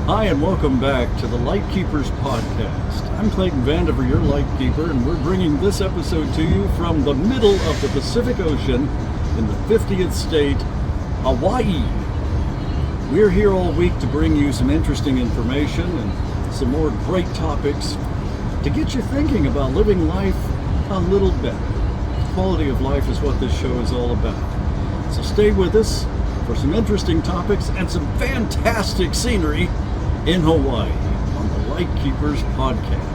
Hi, and welcome back to the Lightkeepers Podcast. I'm Clayton Vandiver, your Lightkeeper, and we're bringing this episode to you from the middle of the Pacific Ocean in the 50th state, Hawaii. We're here all week to bring you some interesting information and some more great topics to get you thinking about living life a little better. Quality of life is what this show is all about. So stay with us for some interesting topics and some fantastic scenery in Hawaii on the Lightkeepers Podcast.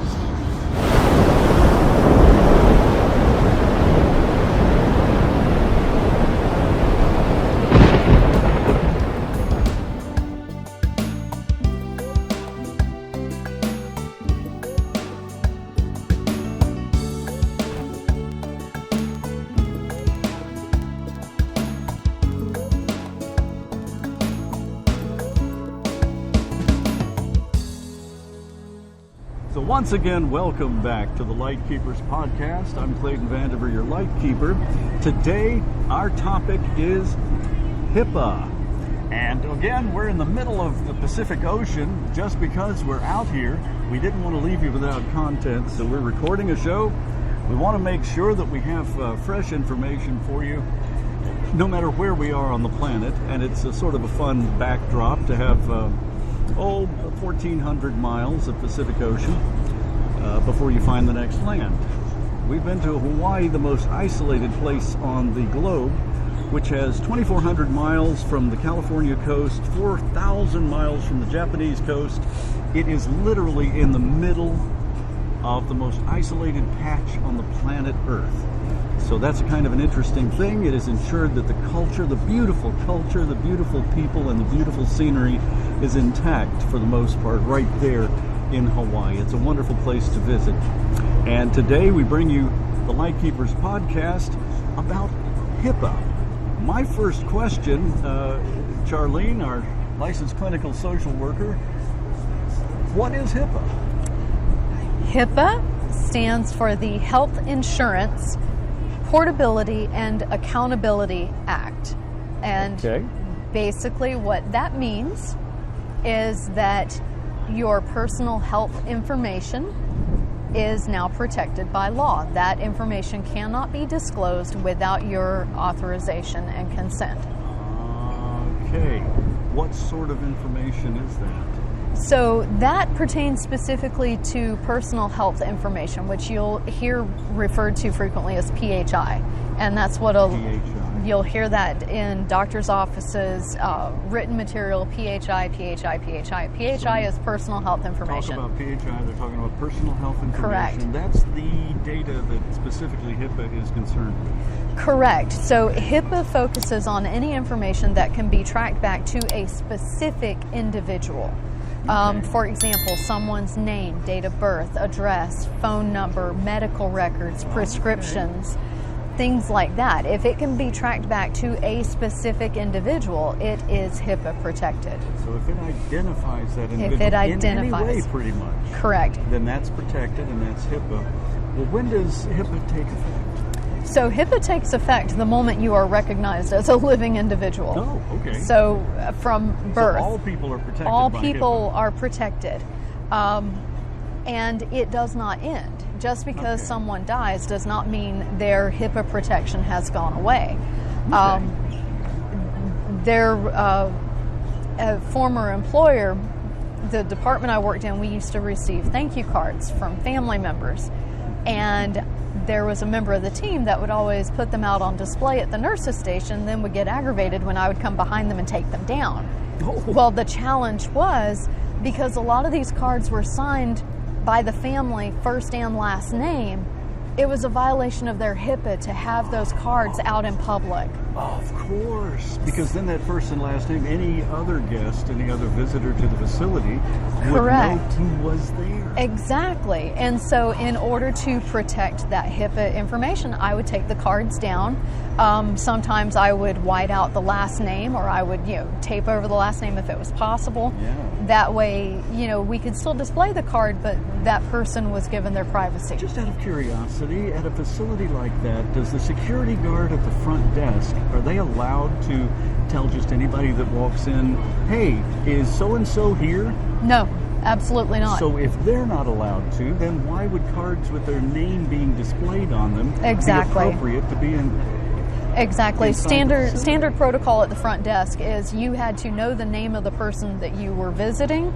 Once again, welcome back to the Lightkeepers Podcast. I'm Clayton Vandiver, your Lightkeeper. Today, our topic is HIPAA. And again, we're in the middle of the Pacific Ocean. Just because we're out here, we didn't want to leave you without content, so we're recording a show. We want to make sure that we have fresh information for you, no matter where we are on the planet. And it's a sort of a fun backdrop to have 1,400 miles of Pacific Ocean before you find the next land. We've been to Hawaii, the most isolated place on the globe, which has 2,400 miles from the California coast, 4,000 miles from the Japanese coast. It is literally in the middle of the most isolated patch on the planet Earth. So that's a kind of an interesting thing. It is ensured that the culture, the beautiful people, and the beautiful scenery is intact for the most part right there in Hawaii. It's a wonderful place to visit. And today we bring you the Lightkeepers Podcast about HIPAA. My first question, Charlene, our licensed clinical social worker, what is HIPAA? HIPAA stands for the Health Insurance Portability and Accountability Act. And basically what that means is that your personal health information is now protected by law. That information cannot be disclosed without your authorization and consent. Okay. What sort of information is that? So that pertains specifically to personal health information, which you'll hear referred to frequently as PHI. And that's what you'll hear that in doctor's offices, written material, PHI. PHI is personal health information. Talk about PHI, they're talking about personal health information. Correct. That's the data that specifically HIPAA is concerned with. Correct. So HIPAA focuses on any information that can be tracked back to a specific individual. For example, someone's name, date of birth, address, phone number, medical records, prescriptions, things like that. If it can be tracked back to a specific individual, it is HIPAA protected. So if it identifies that individual in any way, pretty much. Correct. Then that's protected, and that's HIPAA. Well, when does HIPAA take effect? So HIPAA takes effect the moment you are recognized as a living individual. Oh, okay. So from birth. So all people are protected all by people HIPAA. are protected. And it does not end. Just because someone dies does not mean their HIPAA protection has gone away. Their former employer, the department I worked in, we used to receive thank you cards from family members. And there was a member of the team that would always put them out on display at the nurse's station, then would get aggravated when I would come behind them and take them down. Oh. Well, the challenge was, because a lot of these cards were signed by the family first and last name, it was a violation of their HIPAA to have those cards out in public. Of course, because then that first and last name, any other guest, any other visitor to the facility would know who was there. Exactly. And so in order to protect that HIPAA information, I would take the cards down. Sometimes I would white out the last name, or I would, tape over the last name if it was possible. Yeah. That way, we could still display the card, but that person was given their privacy. Just out of curiosity, at a facility like that, does the security guard at the front desk Are they allowed to tell just anybody that walks in, hey, is so-and-so here? No, absolutely not. So if they're not allowed to, then why would cards with their name being displayed on them be appropriate to be in? Exactly. Standard protocol at the front desk is you had to know the name of the person that you were visiting,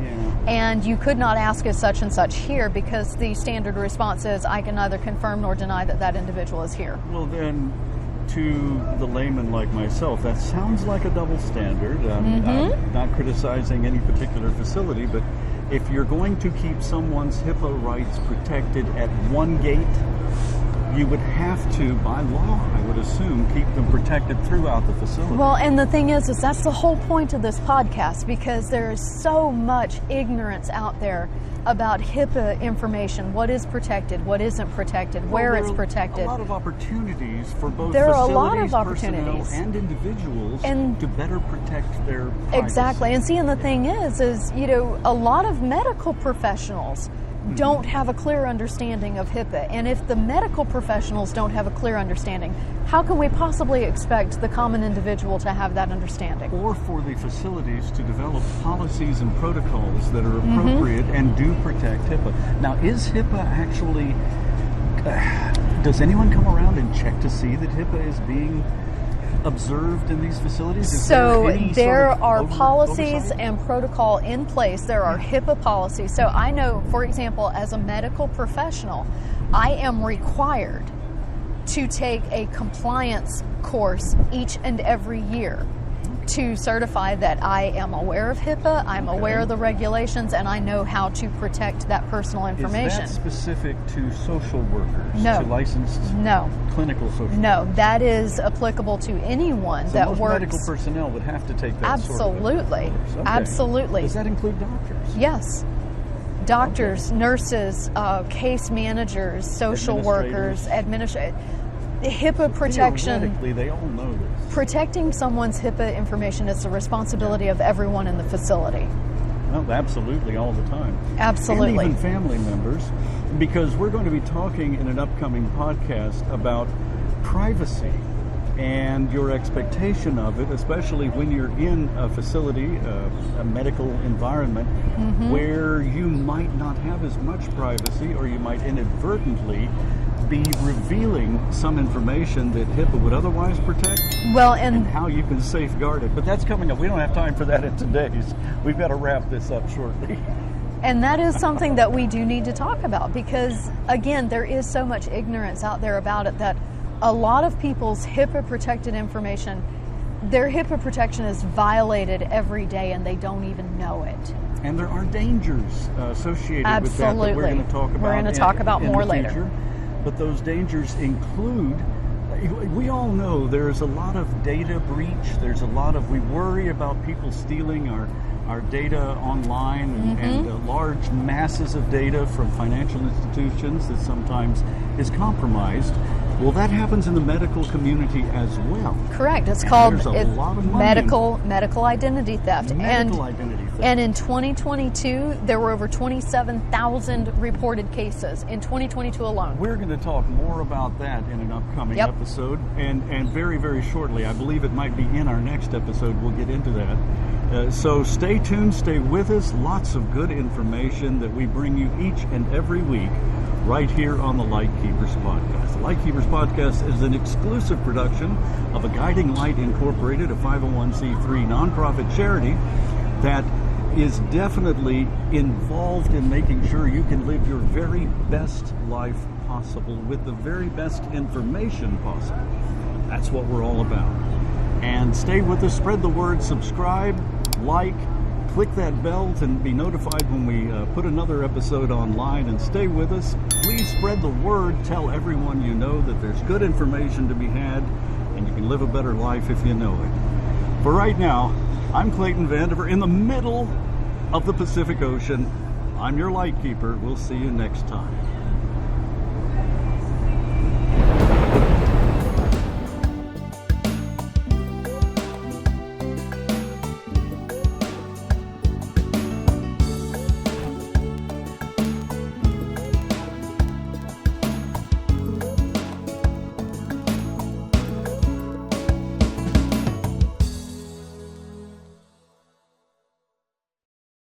and you could not ask as such and such here, because the standard response is, I can neither confirm nor deny that that individual is here. Well, then, to the layman like myself, that sounds like a double standard. I'm not criticizing any particular facility, but if you're going to keep someone's HIPAA rights protected at one gate, you would have to, by law, I would assume, keep them protected throughout the facility. Well, and the thing is that's the whole point of this podcast, because there is so much ignorance out there about HIPAA information, what is protected, what isn't protected, where it's protected. There are a lot of opportunities for both there facilities, are a lot of opportunities, and individuals to better protect their privacy. Exactly. And see, and the thing is a lot of medical professionals don't have a clear understanding of HIPAA. And if the medical professionals don't have a clear understanding, how can we possibly expect the common individual to have that understanding? Or for the facilities to develop policies and protocols that are appropriate and do protect HIPAA. Now, is HIPAA actually, does anyone come around and check to see that HIPAA is being observed in these facilities? So there are policies and protocol in place. There are HIPAA policies. So I know, for example, as a medical professional, I am required to take a compliance course each and every year to certify that I am aware of HIPAA, I'm aware of the regulations, and I know how to protect that personal information. Is that specific to social workers? No. To licensed clinical social workers? No, that is applicable to anyone that most works. Medical personnel would have to take that Absolutely. sort of course. Okay. Absolutely. Does that include doctors? Yes. Doctors, nurses, case managers, social workers, administrators. HIPAA protection. Theoretically, they all know this. Protecting someone's HIPAA information is the responsibility of everyone in the facility. Well, absolutely, all the time. Absolutely. And even family members, because we're going to be talking in an upcoming podcast about privacy and your expectation of it, especially when you're in a facility, a medical environment, where you might not have as much privacy, or you might inadvertently be revealing some information that HIPAA would otherwise protect. Well, and how you can safeguard it. But that's coming up. We don't have time for that in today's. We've got to wrap this up shortly. And that is something that we do need to talk about, because, again, there is so much ignorance out there about it that a lot of people's HIPAA-protected information, their HIPAA protection is violated every day, and they don't even know it. And there are dangers associated with that we're going to talk about. We're going to talk about more later. But those dangers include, we all know there's a lot of data breach. There's a lot of, we worry about people stealing our data online and large masses of data from financial institutions that sometimes is compromised. Well, that happens in the medical community as well. Correct. It's called medical identity theft. And in 2022, there were over 27,000 reported cases in 2022 alone. We're going to talk more about that in an upcoming episode, and very, very shortly. I believe it might be in our next episode. We'll get into that. So stay tuned, stay with us. Lots of good information that we bring you each and every week right here on the Lightkeepers Podcast. The Lightkeepers Podcast is an exclusive production of A Guiding Light Incorporated, a 501c3 nonprofit charity that is definitely involved in making sure you can live your very best life possible with the very best information possible. That's what we're all about. And stay with us, spread the word, subscribe, like, click that bell to be notified when we put another episode online, and stay with us. Please spread the word. Tell everyone you know that there's good information to be had, and you can live a better life if you know it. For right now, I'm Clayton Vandiver in the middle of the Pacific Ocean. I'm your Lightkeeper. We'll see you next time.